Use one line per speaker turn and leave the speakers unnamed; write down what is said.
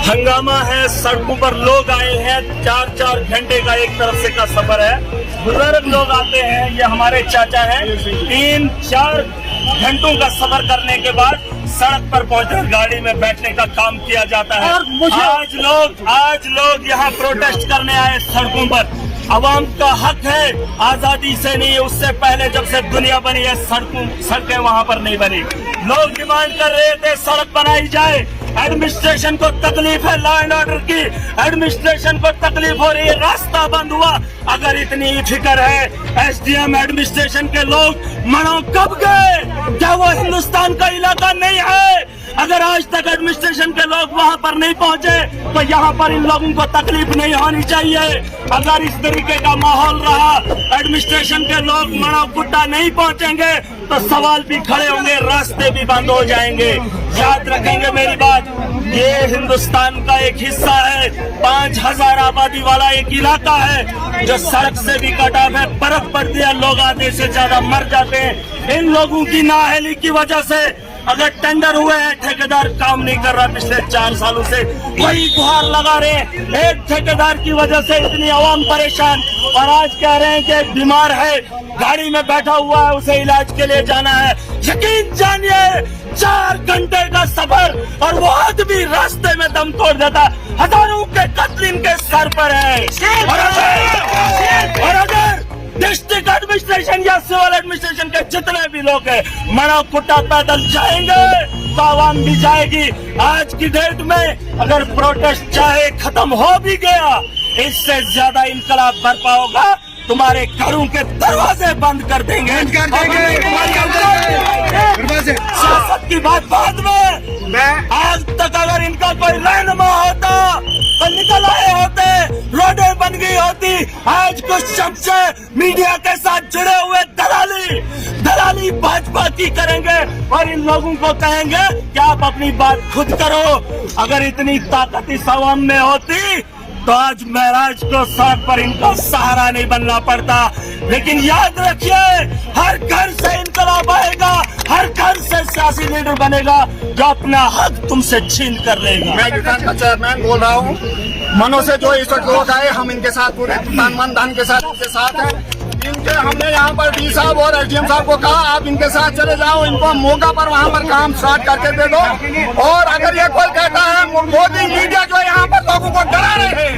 हंगामा है, सड़कों पर लोग आए हैं, 4-4 घंटे का एक तरफ से का सफर है। बुजुर्ग लोग आते हैं, ये हमारे चाचा हैं, 3-4 घंटों का सफर करने के बाद सड़क पर पहुंचकर गाड़ी में बैठने का काम किया जाता है। आज लोग यहाँ प्रोटेस्ट करने आए सड़कों पर। अवाम का हक है, आजादी से नहीं, उससे पहले जब से दुनिया बनी है सड़कें वहाँ पर नहीं बनी। लोग डिमांड कर रहे थे सड़क बनाई जाए। एडमिनिस्ट्रेशन को तकलीफ है, लॉ एंड ऑर्डर की एडमिनिस्ट्रेशन को तकलीफ हो रही है, रास्ता बंद हुआ। अगर इतनी फिक्र है एसडीएम एडमिनिस्ट्रेशन के लोग मनो कब गए? क्या वो हिंदुस्तान का इलाका नहीं है? अगर आज तक एडमिनिस्ट्रेशन के लोग वहाँ पर नहीं पहुँचे तो यहाँ पर इन लोगों को तकलीफ नहीं होनी चाहिए। अगर इस तरीके का माहौल रहा, एडमिनिस्ट्रेशन के लोग मनो गुड्डा नहीं पहुँचेंगे तो सवाल भी खड़े होंगे, रास्ते भी बंद हो जाएंगे। याद रखेंगे मेरी बात, ये हिंदुस्तान का एक हिस्सा है, 5000 आबादी वाला एक इलाका है जो सड़क से भी कटा है। बर्फ पड़ती है, लोग आधे से ज्यादा मर जाते हैं इन लोगों की नाअहली की वजह से। अगर टेंडर हुए हैं, ठेकेदार काम नहीं कर रहा पिछले 4 सालों से, वही गुहार लगा रहे हैं। एक ठेकेदार की वजह से इतनी आवाम परेशान, और आज कह रहे हैं कि बीमार है, गाड़ी में बैठा हुआ है, उसे इलाज के लिए जाना है। यकीन जानिए 4 घंटे का सफर और वो आदमी रास्ते में दम तोड़ देता। हजारों के कत्ल इनके सर पर है। और अगर डिस्ट्रिक्ट एडमिनिस्ट्रेशन या सिविल एडमिनिस्ट्रेशन के जितने भी लोग हैं मना कुटा पैदल जाएंगे तो आवाम भी जाएगी। आज की डेट में अगर प्रोटेस्ट चाहे खत्म हो भी गया, इससे ज्यादा इनकलाब बर्पा होगा, तुम्हारे घरों के दरवाजे बंद कर देंगे। सियासत की बात बाद में। आज तक अगर इनका कोई रहनुमा होता तो निकल आए होते, रोडें बन गई होती। आज कुछ चमचे मीडिया के साथ जुड़े हुए दलाली भाजपा की करेंगे और इन लोगों को कहेंगे कि आप अपनी बात खुद करो। अगर इतनी ताकत इस अवाम में होती तो आज महराज को सड़क पर इनका सहारा नहीं बनना पड़ता। लेकिन याद रखिए, हर घर से इनकलाब आएगा, हर घर से सियासी लीडर बनेगा जो अपना हक तुमसे छीन कर लेगा।
मैं किसान का चेयरमैन बोल रहा हूँ। मनो से जो इस वक्त लोग आए, हम इनके साथ पूरे धन के साथ इनके साथ हैं। हमने यहाँ पर डी साहब और एसडीएम साहब को कहा आप इनके साथ चले जाओ, इनको मौका पर वहाँ पर काम स्टार्ट करके दे दो। और अगर ये कोई कहता है मोदी मीडिया जो यहाँ पर लोगों को डरा रहे हैं,